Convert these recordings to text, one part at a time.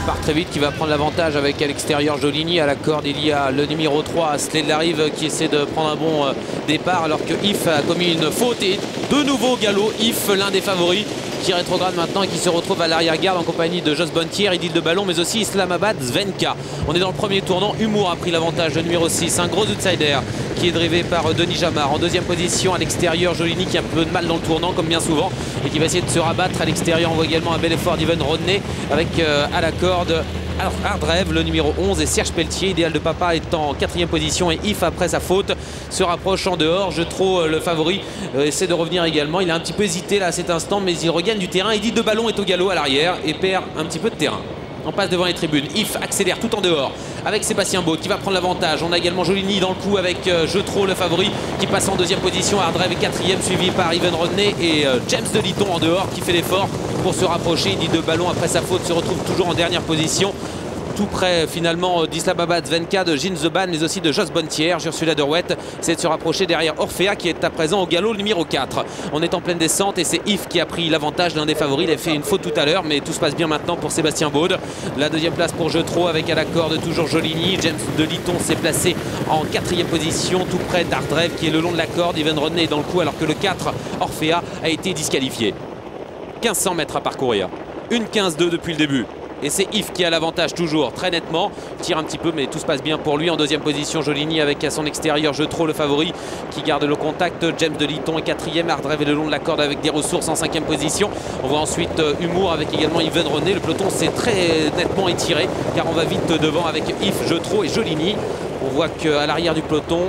part très vite, qui va prendre l'avantage avec à l'extérieur Joligny. À la corde, il y a le numéro 3, Sled-Larive, qui essaie de prendre un bon départ alors que If a commis une faute. Et de nouveau galop, If, l'un des favoris, qui rétrograde maintenant et qui se retrouve à l'arrière-garde en compagnie de Jos Bontier, Idil de Ballon, mais aussi Islamabad Zvenka. On est dans le premier tournant. Humour a pris l'avantage, le numéro 6, un gros outsider qui est drivé par Denis Jamard. En deuxième position à l'extérieur, Joligny qui a un peu de mal dans le tournant comme bien souvent et qui va essayer de se rabattre à l'extérieur. On voit également un bel effort d'Ivan Rodney avec à la corde Hardrev, le numéro 11, et Serge Pelletier. Idéal de Papa est en quatrième position et If, après sa faute, se rapproche en dehors. Jetro, le favori, essaie de revenir également. Il a un petit peu hésité là à cet instant, mais il regagne du terrain. Idil de Ballon est au galop à l'arrière et perd un petit peu de terrain. On passe devant les tribunes. If accélère tout en dehors avec Sébastien Baud qui va prendre l'avantage. On a également Joligny dans le coup avec Jetro, le favori, qui passe en deuxième position. Hardrev est quatrième, suivi par Ivan Rodney et James de Liton en dehors qui fait l'effort pour se rapprocher. Idil de Ballon, après sa faute, se retrouve toujours en dernière position, tout près finalement d'Islamabad Zvenka, de Gilles Zeban, mais aussi de Jos Bontier. Ursula Derouette essaie de se rapprocher derrière Orphea qui est à présent au galop, le numéro 4. On est en pleine descente et c'est If qui a pris l'avantage, l'un des favoris. Il a fait une faute tout à l'heure, mais tout se passe bien maintenant pour Sébastien Baud. La deuxième place pour Jetro avec à la corde toujours Joligny. James de Liton s'est placé en quatrième position, tout près d'Hardrev qui est le long de la corde. Ivan Rodney est dans le coup alors que le 4, Orphea, a été disqualifié. 1500 mètres à parcourir. Une 15-2 depuis le début. Et c'est If qui a l'avantage toujours, très nettement. Tire un petit peu, mais tout se passe bien pour lui. En deuxième position, Joligny avec à son extérieur Jetro, le favori, qui garde le contact. James de Liton est quatrième. Hardrev est le long de la corde avec des ressources en cinquième position. On voit ensuite Humour avec également Ivan Rodney. Le peloton s'est très nettement étiré, car on va vite devant avec If, Jetro et Joligny. On voit qu'à l'arrière du peloton,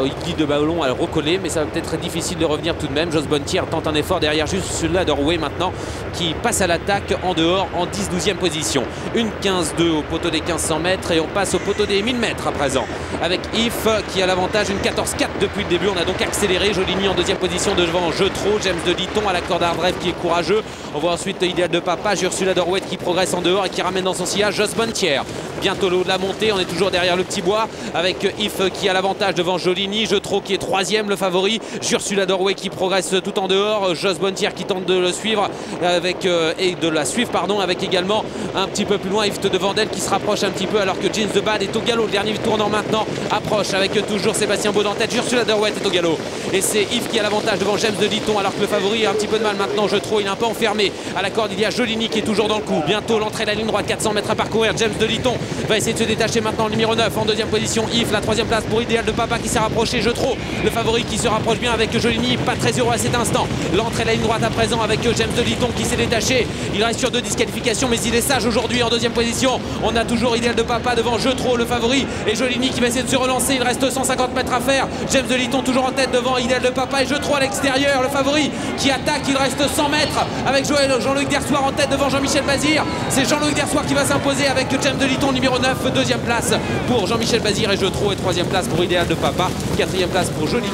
Idil de Ballon a recollé, mais ça va peut-être être difficile de revenir tout de même. Jos Bontier tente un effort derrière, juste celui-là de Rouet maintenant, qui passe à l'attaque en dehors en 10-12e position. Une 15-2 au poteau des 1500 mètres et on passe au poteau des 1000 mètres à présent. Avec If qui a l'avantage, une 14-4 depuis le début. On a donc accéléré. Joligny en deuxième position devant Jetro, James de Liton à la corde Hardrev qui est courageux. On voit ensuite Idéal de Papa, Ursula Derouette qui progresse en dehors et qui ramène dans son sillage Jos Bontier. Bientôt le haut de la montée, on est toujours derrière le petit bois avec If qui a l'avantage devant Joligny, Jetro qui est troisième, le favori, Ursula Derouette qui progresse tout en dehors, Jos Bontier qui tente de le suivre avec avec également un petit peu plus loin If devant d'elle qui se rapproche un petit peu alors que Jeans de Bad est au galop. Le dernier tournant maintenant approche avec toujours Sébastien Baud en tête. Ursula Derouette est au galop et c'est If qui a l'avantage devant James de Liton alors que le favori a un petit peu de mal maintenant. Jetro, il est un peu enfermé à la corde. Il y a Joligny qui est toujours dans le coup. Bientôt l'entrée de la ligne droite, 400 mètres à parcourir. James de Liton va essayer de se détacher maintenant, le numéro 9 en deuxième position. If, la troisième place pour Idéal de Papa qui s'est rapproché. Jetro, le favori qui se rapproche bien avec Joligny, pas très heureux à cet instant. L'entrée de la ligne droite à présent avec James de Liton qui s'est détaché. Il reste sur 2 disqualifications, mais il est sage aujourd'hui en deuxième position. On a toujours Idéal de Papa devant Jetro, le favori, et Joligny qui va essayer de se relancer. Il reste 150 mètres à faire. James de Liton toujours en tête devant Idéal de Papa et Jetro à l'extérieur, le favori qui attaque. Il reste 100 mètres avec Jean-Luc Dersoir en tête devant Jean-Michel Bazir. C'est Jean-Luc Dersoir qui va s'imposer avec James de Liton, numéro 9, deuxième place pour Jean-Michel Bazir et Jetro, et troisième place pour Idéal de Papa, quatrième place pour Joligny.